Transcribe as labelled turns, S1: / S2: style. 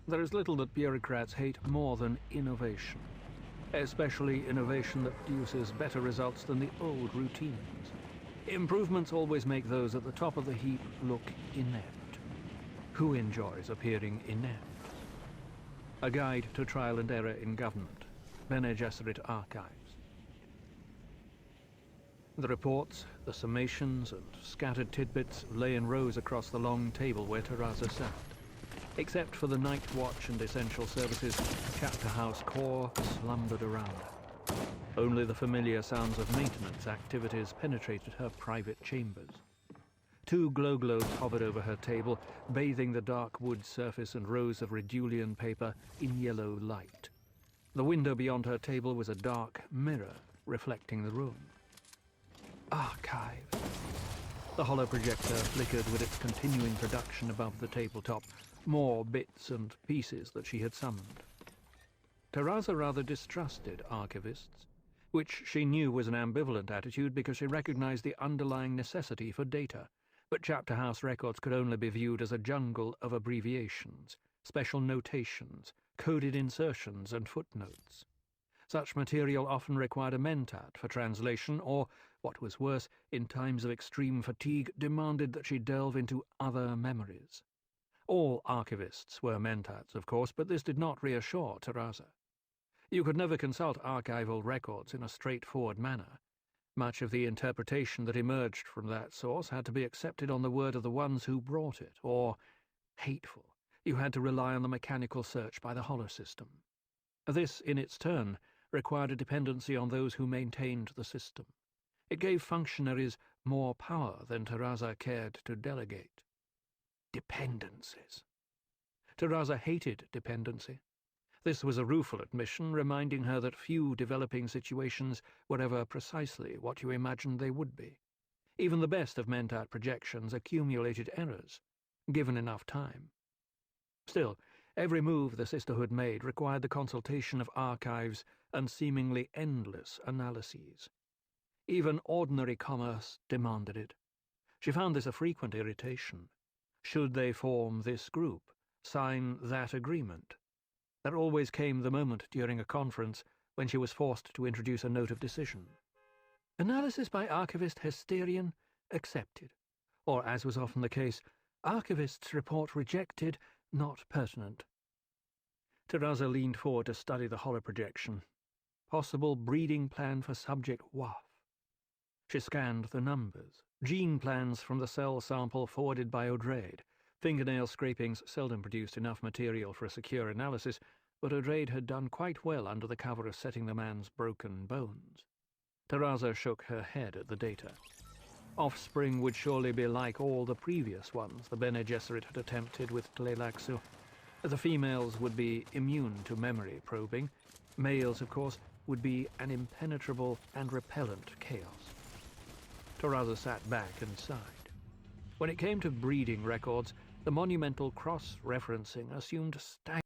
S1: There is little that bureaucrats hate more than innovation, especially innovation that produces better results than the old routines. Improvements always make those at the top of the heap look inept. Who enjoys appearing inept? A Guide to Trial and Error in Government, Bene Gesserit Archives. The reports, the summations, and scattered tidbits lay in rows across the long table where Teresa sat. Except for the night watch and essential services, Chapter House core slumbered around her. Only the familiar sounds of maintenance activities penetrated her private chambers. Two glow globes hovered over her table, bathing the dark wood surface and rows of Redulian paper in yellow light. The window beyond her table was a dark mirror reflecting the room. Archives. The hollow projector flickered with its continuing production above the tabletop, more bits and pieces that she had summoned. Teresa rather distrusted archivists, which she knew was an ambivalent attitude because she recognized the underlying necessity for data, but Chapter House records could only be viewed as a jungle of abbreviations, special notations, coded insertions, and footnotes. Such material often required a mentat for translation or, what was worse, in times of extreme fatigue, demanded that she delve into other memories. All archivists were mentats, of course, but this did not reassure Teresa. You could never consult archival records in a straightforward manner. Much of the interpretation that emerged from that source had to be accepted on the word of the ones who brought it, or, hateful, you had to rely on the mechanical search by the hollow system. This, in its turn, required a dependency on those who maintained the system. It gave functionaries more power than Teresa cared to delegate. Dependencies. Teresa hated dependency. This was a rueful admission, reminding her that few developing situations were ever precisely what you imagined they would be. Even the best of mentat projections accumulated errors, given enough time. Still, every move the Sisterhood made required the consultation of archives and seemingly endless analyses. Even ordinary commerce demanded it. She found this a frequent irritation. Should they form this group, sign that agreement? There always came the moment during a conference when she was forced to introduce a note of decision. Analysis by archivist Hesterian accepted, or, as was often the case, archivist's report rejected, not pertinent. Teresa leaned forward to study the hollow projection. Possible breeding plan for subject WAF. She scanned the numbers, gene plans from the cell sample forwarded by O'Drade. Fingernail scrapings seldom produced enough material for a secure analysis, but O'Drade had done quite well under the cover of setting the man's broken bones. Teresa shook her head at the data. Offspring would surely be like all the previous ones the Bene Gesserit had attempted with Tleilaxu. The females would be immune to memory probing. Males, of course, would be an impenetrable and repellent chaos. Teresa sat back and sighed. When it came to breeding records, the monumental cross-referencing assumed staggering